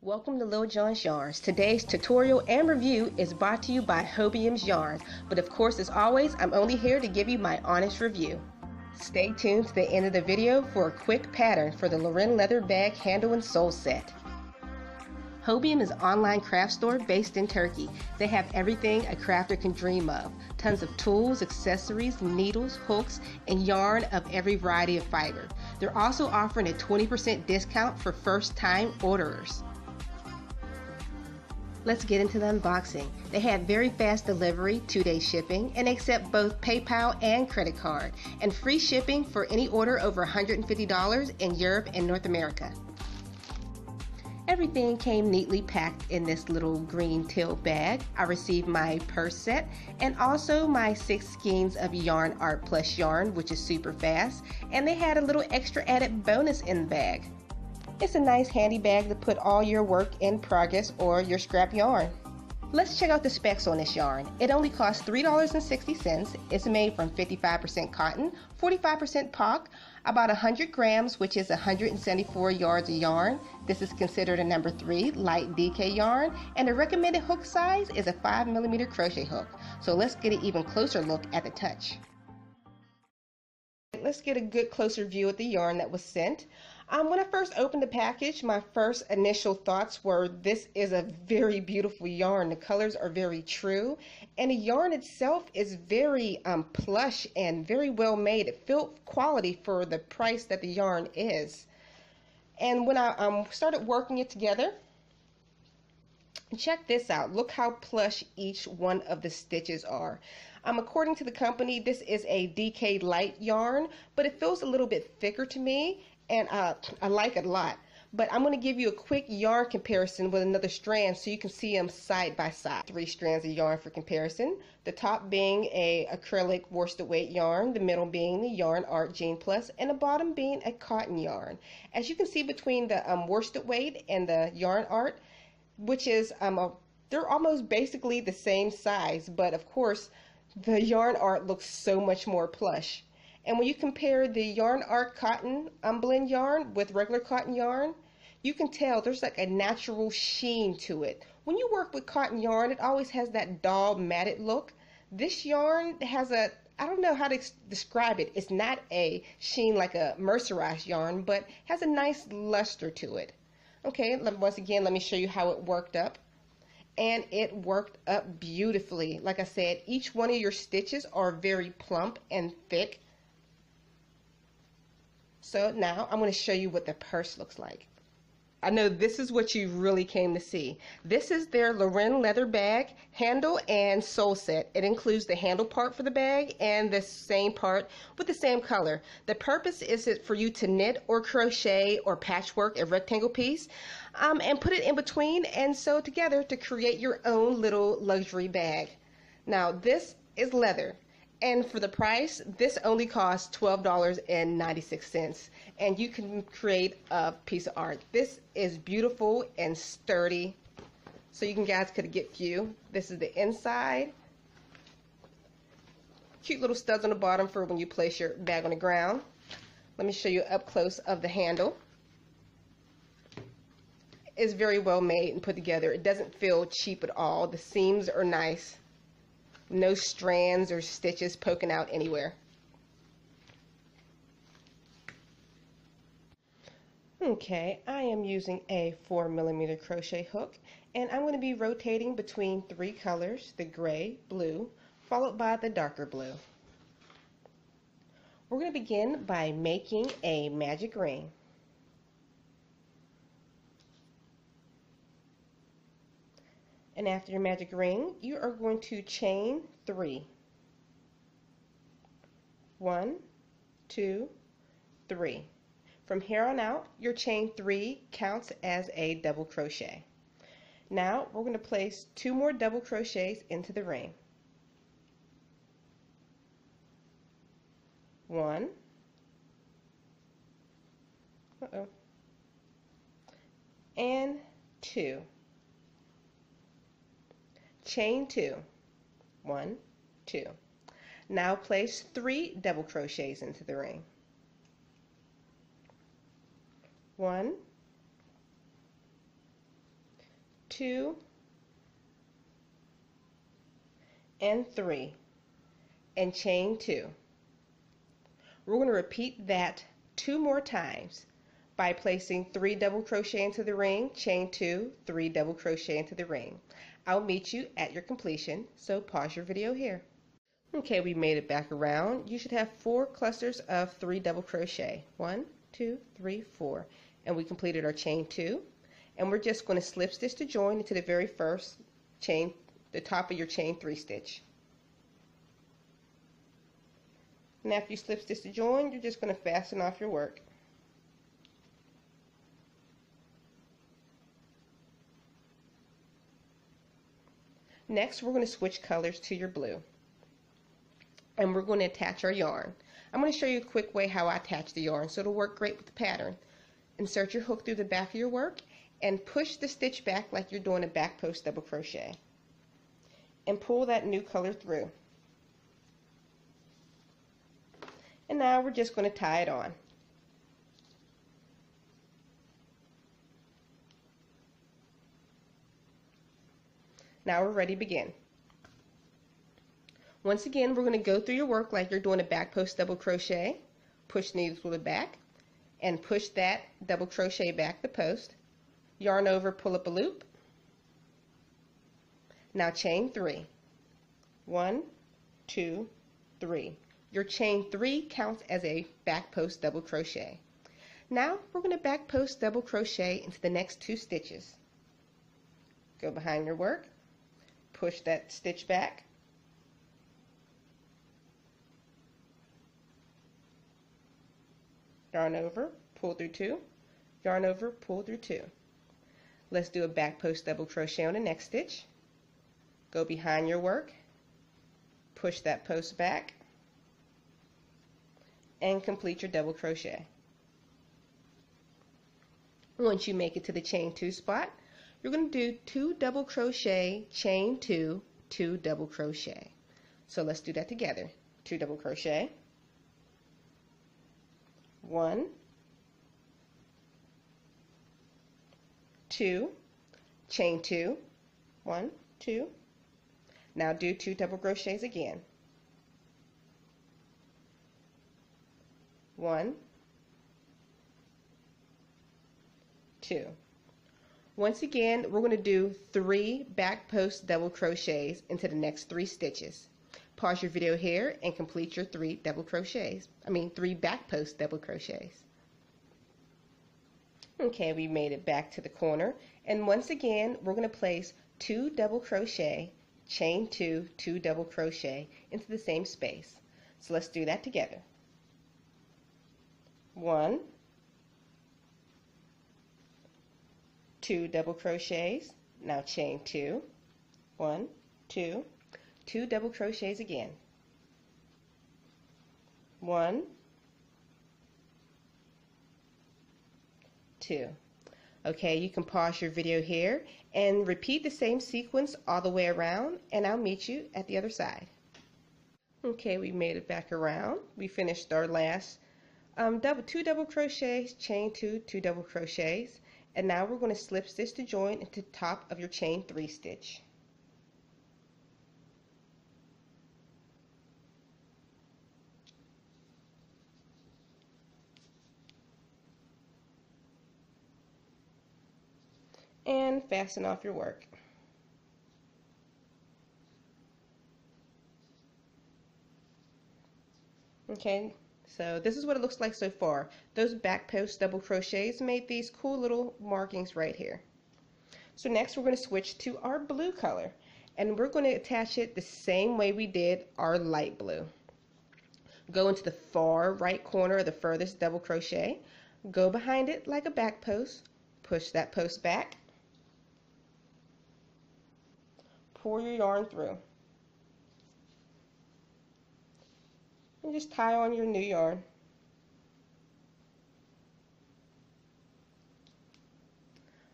Welcome to Lil John's Yarns. Today's tutorial and review is brought to you by Hobium's Yarns, but of course, as always, I'm only here to give you my honest review. Stay tuned to the end of the video for a quick pattern for the Loren Leather bag handle and sole set. Hobium is an online craft store based in Turkey. They have everything a crafter can dream of. Tons of tools, accessories, needles, hooks, and yarn of every variety of fiber. They're also offering a 20% discount for first-time orderers. Let's get into the unboxing. They have very fast delivery, 2-day shipping, and accept both PayPal and credit card, and free shipping for any order over $150 in Europe and North America. Everything came neatly packed in this little green teal bag. I received my purse set and also my 6 skeins of YarnArt plus yarn, which is super fast, and they had a little extra added bonus in the bag. It's a nice handy bag to put all your work in progress or your scrap yarn. Let's check out the specs on this yarn. It only costs $3.60. It's made from 55% cotton, 45% POC, about 100 grams, which is 174 yards of yarn. This is considered a number 3 light DK yarn, and the recommended hook size is a 5mm crochet hook. So let's get an even closer look at the touch. Let's get a good closer view at the yarn that was sent. When I first opened the package, my first initial thoughts were this is a very beautiful yarn. The colors are very true, and the yarn itself is very plush and very well made. It felt quality for the price that the yarn is. And when I started working it together, check this out. Look how plush each one of the stitches are. According to the company, this is a DK light yarn, but it feels a little bit thicker to me, and I like it a lot. But I'm going to give you a quick yarn comparison with another strand so you can see them side by side. 3 strands of yarn for comparison. The top being a acrylic worsted weight yarn, the middle being the YarnArt Jean Plus, and the bottom being a cotton yarn. As you can see between the worsted weight and the YarnArt, which is they're almost basically the same size, but of course the YarnArt looks so much more plush. And when you compare the YarnArt cotton blend yarn with regular cotton yarn, you can tell there's like a natural sheen to it. When you work with cotton yarn, it always has that dull matted look. This yarn has a, I don't know how to describe it. It's not a sheen like a mercerized yarn, but has a nice luster to it. Okay, once again, let me show you how it worked up. And it worked up beautifully. Like I said, each one of your stitches are very plump and thick. So now I'm going to show you what the purse looks like. I know this is what you really came to see. This is their Loren Leather bag, handle and sole set. It includes the handle part for the bag and the same part with the same color. The purpose is it for you to knit or crochet or patchwork a rectangle piece and put it in between and sew together to create your own little luxury bag. Now this is leather. And for the price, this only costs $12.96, and you can create a piece of art. This is beautiful and sturdy, so you guys could get few. This is the inside. Cute little studs on the bottom for when you place your bag on the ground. Let me show you up close of the handle. It's very well made and put together. It doesn't feel cheap at all. The seams are nice. No strands or stitches poking out anywhere. Okay, I am using a 4mm crochet hook, and I'm going to be rotating between 3 colors, the gray, blue, followed by the darker blue. We're going to begin by making a magic ring. And after your magic ring, you are going to chain 3. 1, 2, 3. From here on out, your chain 3 counts as a double crochet. Now we're going to place 2 more double crochets into the ring. 1. And 2. Chain 2. 1, 2. Now place 3 double crochets into the ring. 1, 2 and 3 and chain 2. We're going to repeat that 2 more times by placing 3 double crochet into the ring, chain 2, 3 double crochet into the ring. I'll meet you at your completion, so pause your video here. Okay, we made it back around. You should have 4 clusters of 3 double crochet. 1, 2, 3, 4. And we completed our chain 2. And we're just going to slip stitch to join into the very first chain, the top of your chain 3 stitch. And after you slip stitch to join, you're just going to fasten off your work. Next, we're going to switch colors to your blue. And we're going to attach our yarn. I'm going to show you a quick way how I attach the yarn so it'll work great with the pattern. Insert your hook through the back of your work and push the stitch back like you're doing a back post double crochet. And pull that new color through. And now we're just going to tie it on. Now we're ready to begin. Once again, we're going to go through your work like you're doing a back post double crochet. Push the needle through the back and push that double crochet back the post. Yarn over, pull up a loop. Now chain 3. 1, 2, 3. Your chain 3 counts as a back post double crochet. Now we're going to back post double crochet into the next 2 stitches. Go behind your work, push that stitch back, yarn over, pull through 2, yarn over, pull through 2. Let's do a back post double crochet on the next stitch. Go behind your work, push that post back, and complete your double crochet. Once you make it to the chain 2 spot, you're going to do 2 double crochet, chain 2, 2 double crochet. So let's do that together. 2 double crochet, 1, 2, chain 2, 1, 2. Now do 2 double crochets again. 1, 2. Once again, we're going to do 3 back post double crochets into the next 3 stitches. Pause your video here and complete your 3 double crochets. 3 back post double crochets. Okay, we made it back to the corner, and once again, we're going to place 2 double crochet, chain 2, 2 double crochet into the same space. So let's do that together. 1, 2 double crochets, now chain 2, 1, 2, 2 double crochets again, 1, 2. Okay, you can pause your video here and repeat the same sequence all the way around, and I'll meet you at the other side. Okay, we made it back around. We finished our last 2 double crochets, chain 2, 2 double crochets, and now we're going to slip stitch to join into the top of your chain 3 stitch. And fasten off your work. Okay, so this is what it looks like so far. Those back post double crochets made these cool little markings right here. So next we're going to switch to our blue color, and we're going to attach it the same way we did our light blue. Go into the far right corner of the furthest double crochet, go behind it like a back post, push that post back, pull your yarn through, and just tie on your new yarn.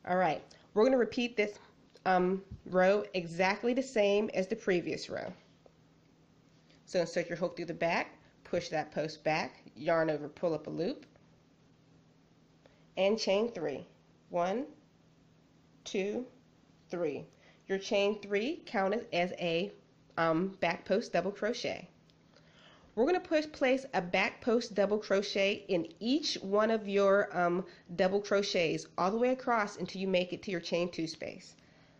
Alright, we're going to repeat this row exactly the same as the previous row. So insert your hook through the back, push that post back, yarn over, pull up a loop, and chain 3. 1, 2, 3. Your chain 3 counted as a back post double crochet. We're going to place a back post double crochet in each one of your double crochets all the way across until you make it to your chain 2 space.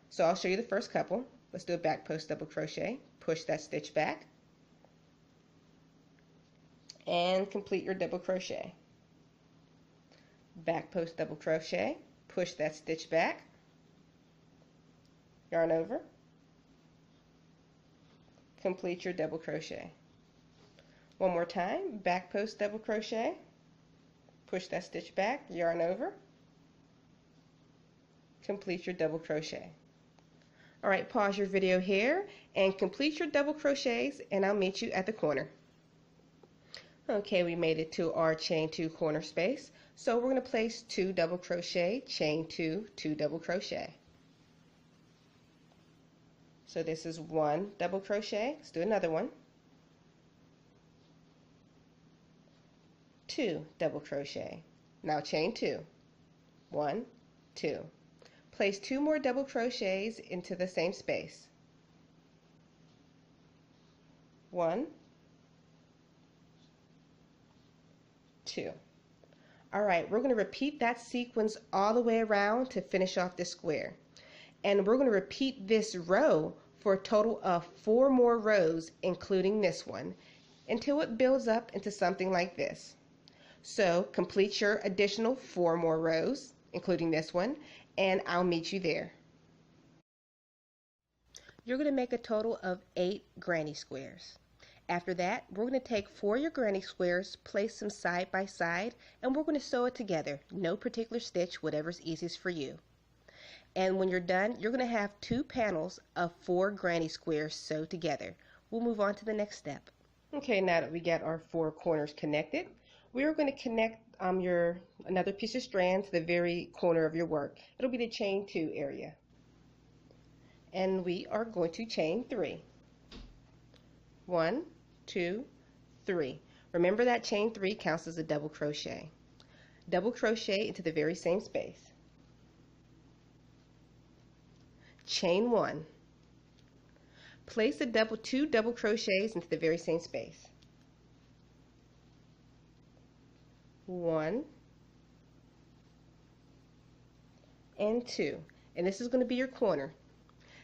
So I'll show you the first couple. Let's do a back post double crochet. Push that stitch back and complete your double crochet. Back post double crochet, push that stitch back, yarn over, complete your double crochet. One more time, back post double crochet, push that stitch back, yarn over, complete your double crochet. Alright, pause your video here and complete your double crochets, and I'll meet you at the corner. Okay, we made it to our chain 2 corner space. So we're going to place 2 double crochet, chain 2, 2 double crochet. So this is 1 double crochet. Let's do another one. 2 double crochet. Now chain 2. 1, 2. Place 2 more double crochets into the same space. 1, 2. Alright, we're going to repeat that sequence all the way around to finish off this square. And we're going to repeat this row for a total of 4 more rows, including this one, until it builds up into something like this. So complete your additional 4 more rows, including this one, and I'll meet you there. You're going to make a total of 8 granny squares. After that, we're going to take 4 of your granny squares, place them side by side, and we're going to sew it together. No particular stitch, whatever's easiest for you. And when you're done, you're going to have 2 panels of 4 granny squares sewed together. We'll move on to the next step. Okay, now that we got our 4 corners connected, we're going to connect another piece of strand to the very corner of your work. It'll be the chain 2 area. And we are going to chain 3. 1, 2, 3. Remember that chain 3 counts as a double crochet. Double crochet into the very same space. Chain 1. Place the 2 double crochets into the very same space. 1 and 2. And this is going to be your corner.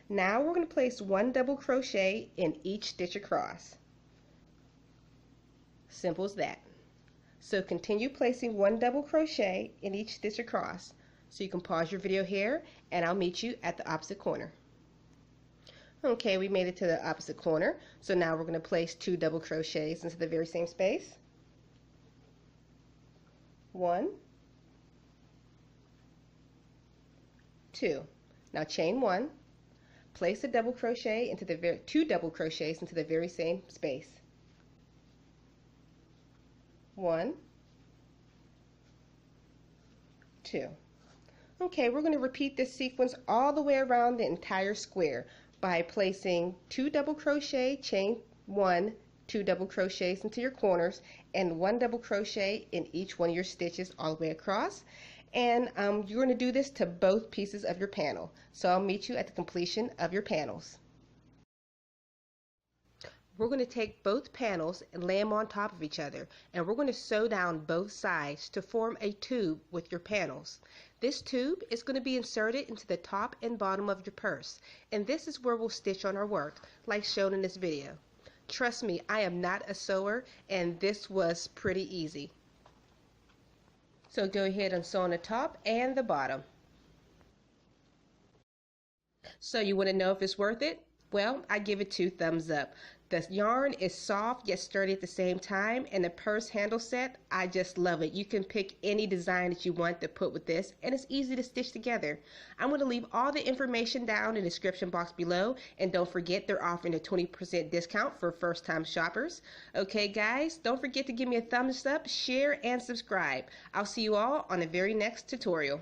Now we're going to place 1 double crochet in each stitch across. Simple as that. So continue placing 1 double crochet in each stitch across. So you can pause your video here and I'll meet you at the opposite corner. Okay, we made it to the opposite corner. So now we're going to place 2 double crochets into the very same space. 1, 2. Now chain 1. Place a double crochet into the 2 double crochets into the very same space. 1, 2. Okay, we're going to repeat this sequence all the way around the entire square by placing 2 double crochet, chain 1, 2 double crochets into your corners, and 1 double crochet in each one of your stitches all the way across. And you're going to do this to both pieces of your panel. So I'll meet you at the completion of your panels. We're going to take both panels and lay them on top of each other, and we're going to sew down both sides to form a tube with your panels. This tube is going to be inserted into the top and bottom of your purse, and this is where we'll stitch on our work, like shown in this video. Trust me, I am not a sewer, and this was pretty easy. So go ahead and sew on the top and the bottom. So you want to know if it's worth it? Well, I give it 2 thumbs up. The yarn is soft yet sturdy at the same time, and the purse handle set, I just love it. You can pick any design that you want to put with this, and it's easy to stitch together. I'm going to leave all the information down in the description box below, and don't forget they're offering a 20% discount for first-time shoppers. Okay guys, don't forget to give me a thumbs up, share, and subscribe. I'll see you all on the very next tutorial.